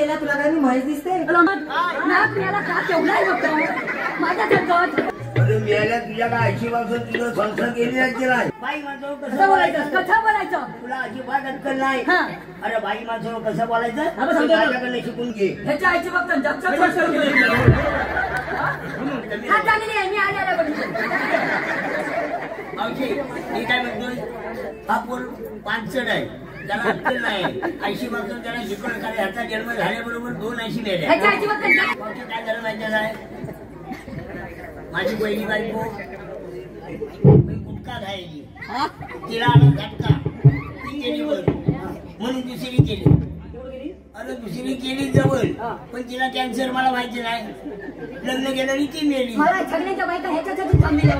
गेला तुला काय मी महेश दिसते नाक मला का तेवढाही नको माझ्या जगत अरे मेल्या तुझ्या काय अजिबात तुझं संसार केली नाही बाई माझं कसं बोलायचं तुला अजिबात अक्कल नाही हा. अरे बाई माझं कसं बोलायचं हा, समजा. माझ्याकडे शिकून घे ह्याच्या आईची फक्त हात झालेली आहे मी आल्याला मावशी मी काय म्हणतोय हा पोर पानसट आहे त्याला अक्कल नाही ऐशी मागून त्याला शिकवण काय ह्याचा जन्म झाल्याबरोबर 2 ऐशी मेल्या ह्याच्या आईची फक्त मावशी काय झालं माहिती आहे माझी पहिली बायको गुटखा खायची तिला आला झटका ती केली वर म्हणून दुसरी केली अरे दुसरी केली जवळ पण तिला कॅन्सर मला माहिती नाही लग्न केलं आणि ती मेली मला छगण्याच्या बायका ह्याच्यासाठी थांबलेल्या